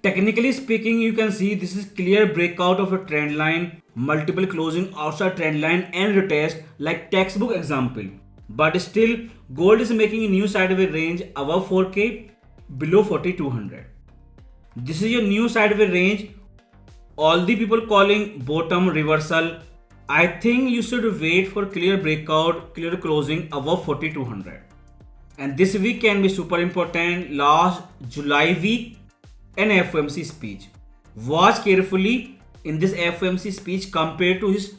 Technically speaking, you can see this is clear breakout of a trend line, multiple closing outside trend line and retest like textbook example. But still, gold is making a new sideways range above 4K, below 4200. This is your new sideways range. All the people calling bottom reversal. I think you should wait for clear breakout, clear closing above 4200. And this week can be super important. Last July week, an FOMC speech. Watch carefully in this FOMC speech compared to his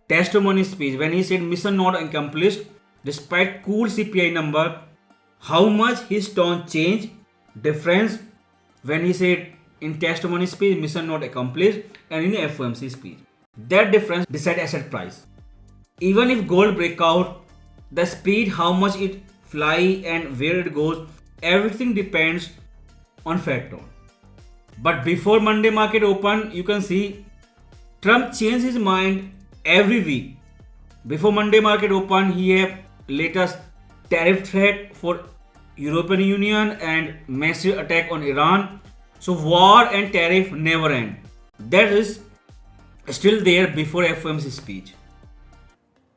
testimony speech when he said mission not accomplished despite cool CPI number. How much his tone changed, difference when he said in testimony speech mission not accomplished and in FOMC speech. That difference decide asset price. Even if gold breakout, the speed, how much it fly and where it goes, everything depends on Fed tone. But before Monday market open, you can see Trump changed his mind every week. Before Monday market open, he have latest tariff threat for European Union and massive attack on Iran. So war and tariff never end. That is still there before FOMC speech.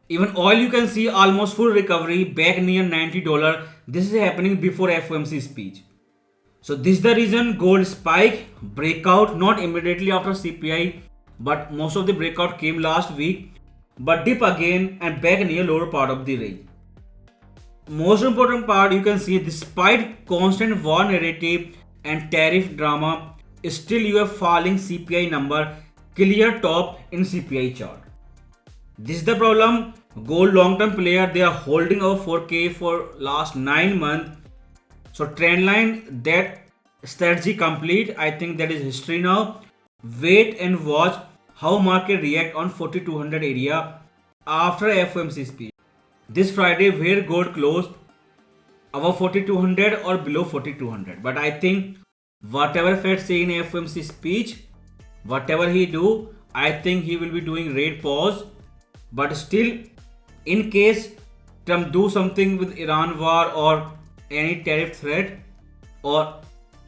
Even oil you can see almost full recovery back near $90. This is happening before FOMC speech. So this is the reason gold spike, breakout not immediately after CPI, but most of the breakout came last week, but dip again and back near lower part of the range. Most important part, you can see despite constant war narrative and tariff drama, still you have falling CPI number, clear top in CPI chart. This is the problem. Gold long-term player, they are holding over 4K for last 9 months. So trend line, that strategy complete. I think that is history now. Wait and watch how market react on 4200 area after FOMC speech. This Friday where gold closed above 4200 or below 4200. But I think whatever Fed say in FOMC speech, whatever he do, I think he will be doing rate pause. But still, in case Trump do something with Iran war or any tariff threat or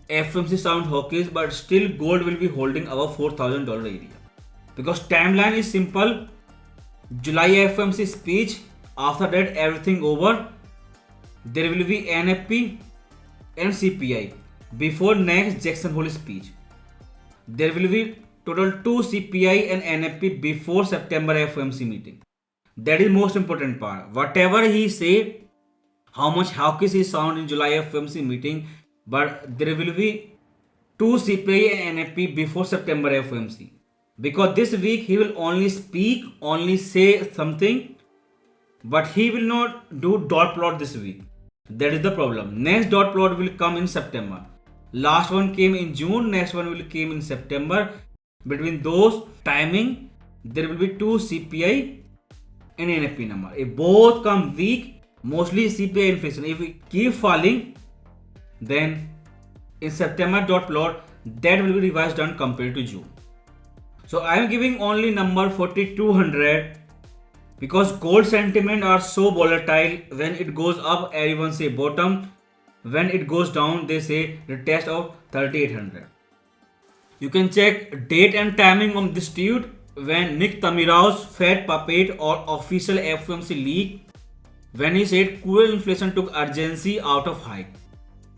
FOMC sound hawkish, but still gold will be holding above $4,000 area. Because timeline is simple. July FOMC speech, after that everything over. There will be NFP and CPI before next Jackson Hole speech. There will be total 2 CPI and NFP before September FOMC meeting. That is most important part. Whatever he say, how much hawkish he sound in July FOMC meeting, but there will be 2 CPI and NFP before September FOMC. Because this week he will only speak, only say something, but he will not do dot plot this week. That is the problem. Next dot plot will come in September. Last one came in June, next one will come in September. Between those timing, there will be 2 CPI and NFP number. If both come weak, mostly CPI inflation, if we keep falling, then in September dot plot, that will be revised down compared to June. So I am giving only number 4200 because gold sentiment are so volatile. When it goes up, everyone say bottom. When it goes down, they say the test of 3800. You can check date and timing on this tweet when Nick Tamirao's Fed puppet or official FOMC leak, when he said cool inflation took urgency out of hike.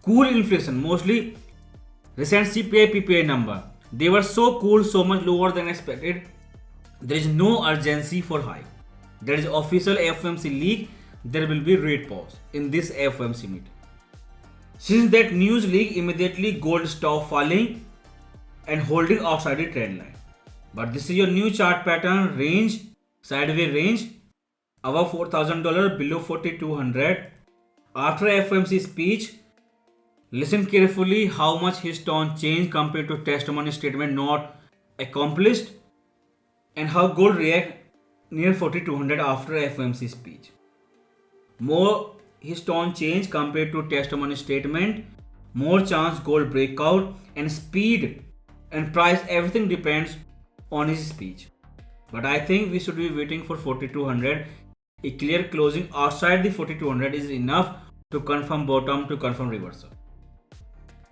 Cool inflation, mostly recent CPI PPI number. They were so cool, so much lower than expected. There is no urgency for hike. There is official FOMC leak. There will be rate pause in this FOMC meeting. Since that news leak, immediately gold stopped falling and holding outside the trend line. But this is your new chart pattern, range, sideways range, above $4,000, below 4200. After FOMC speech, listen carefully how much his tone changed compared to testimony statement not accomplished and how gold react near 4200 after FOMC speech. More his tone change compared to testimony statement, more chance gold breakout, and speed and price, everything depends on his speech. But I think we should be waiting for 4200. A clear closing outside the 4200 is enough to confirm bottom, to confirm reversal.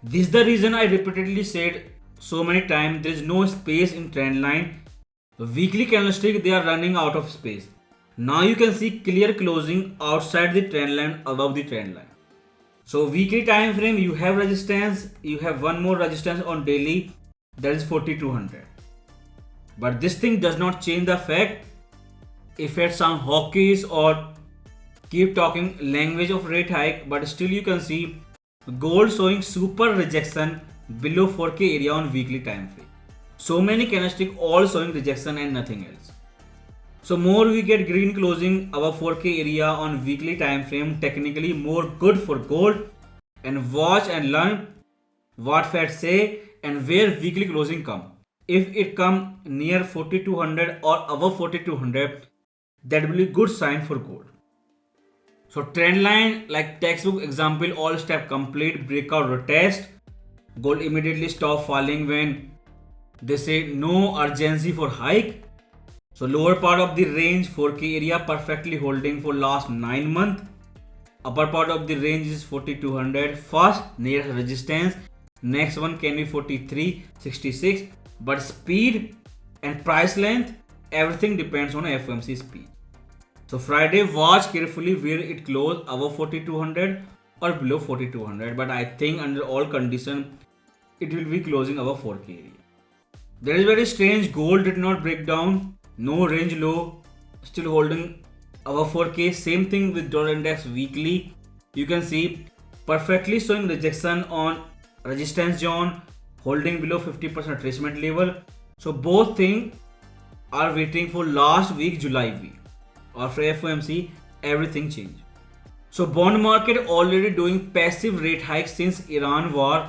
This is the reason I repeatedly said so many times, there is no space in trend line. Weekly candlestick, they are running out of space. Now you can see clear closing outside the trend line, above the trend line. So weekly time frame, you have resistance, you have one more resistance on daily, that is 4200. But this thing does not change the fact if it sound hawkish or keep talking language of rate hike, but still you can see gold showing super rejection below 4K area on weekly time frame. So many candlestick all showing rejection and nothing else. So more we get green closing above 4K area on weekly time frame, technically more good for gold. And watch and learn what Fed say and where weekly closing come. If it come near 4200 or above 4200, that will be good sign for gold. So trend line, like textbook example, all step complete, breakout retest. Gold immediately stop falling when they say no urgency for hike. So lower part of the range 4K area perfectly holding for last 9 months. Upper part of the range is 4200. First near resistance. Next one can be 4366. But speed and price length, everything depends on FOMC speed. So Friday, watch carefully where it close, above 4200 or below 4200. But I think under all condition, it will be closing above 4K area. There is very strange, gold did not break down, no range low, still holding above 4K. Same thing with dollar index weekly. You can see perfectly showing rejection on resistance zone, holding below 50% retracement level. So both things are waiting for last week, July week. After FOMC, everything changed. So bond market already doing passive rate hike since Iran war.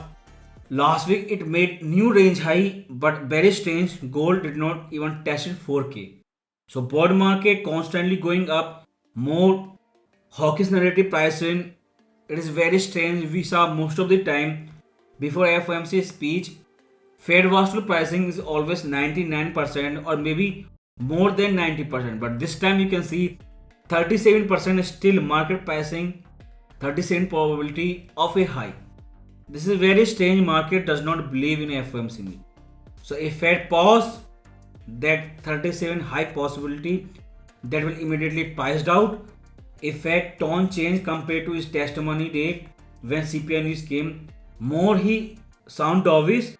Last week it made new range high, but very strange, gold did not even test 4K. So bond market constantly going up, more hawkish narrative pricing. It is very strange. We saw most of the time before FOMC speech, Fed was to pricing is always 99% or maybe more than 90%. But this time you can see 37% is still market pricing, 37% probability of a hike. This is very strange. Market does not believe in FOMC. So if Fed pause, that 37 high possibility, that will immediately priced out. If Fed tone change compared to his testimony date when CPI news came, more he sound dovish,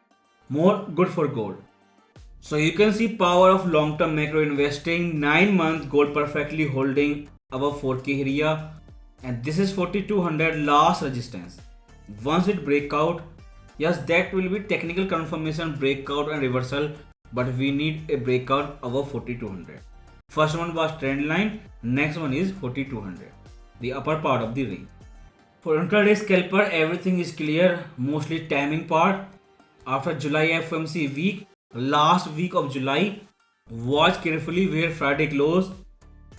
more good for gold. So you can see power of long-term macro investing. 9 month gold perfectly holding above 4K area, and this is 4200 last resistance. Once it break out, yes, that will be technical confirmation, breakout and reversal, but we need a breakout above 4200. First one was trend line, next one is 4200, the upper part of the range. For intraday scalper, everything is clear, mostly timing part. After July FOMC week, last week of July, watch carefully where Friday closed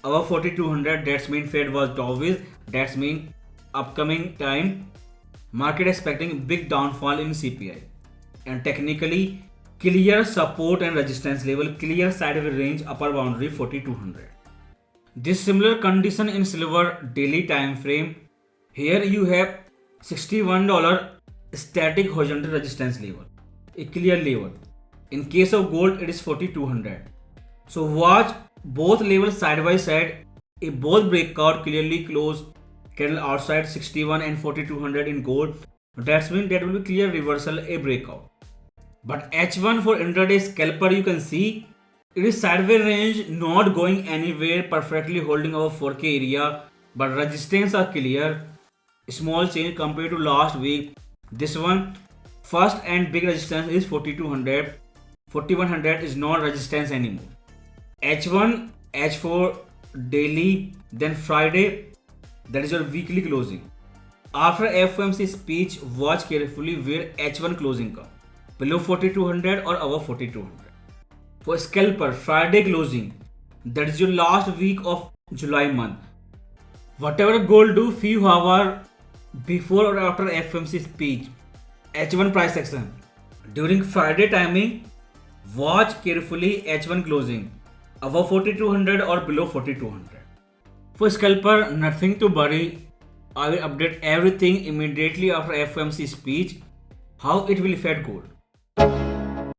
above 4200. That's mean Fed was dovish. That's mean upcoming time market expecting big downfall in CPI, and technically clear support and resistance level, clear sideways range, upper boundary 4200. This similar condition in silver daily time frame. Here you have $61 static horizontal resistance level, a clear level. In case of gold, it is 4200. So watch both levels side by side. If both breakout clearly close candle outside 61 and 4200 in gold, that's mean that will be clear reversal, a breakout. But H1 for intraday scalper, you can see it is sideways range, not going anywhere, perfectly holding our 4K area, but resistance are clear. Small change compared to last week. This one, first and big resistance is 4200. 4100 is not resistance anymore. H1, H4 daily, then Friday, that is your weekly closing. After FOMC speech, watch carefully where H1 closing come, below 4200 or above 4200. For scalper, Friday closing, that is your last week of July month. Whatever gold do few hours before or after FOMC speech, H1 price action. During Friday timing, watch carefully H1 closing, above 4200 or below 4200. For scalper, nothing to worry. I will update everything immediately after FOMC speech, how it will affect gold.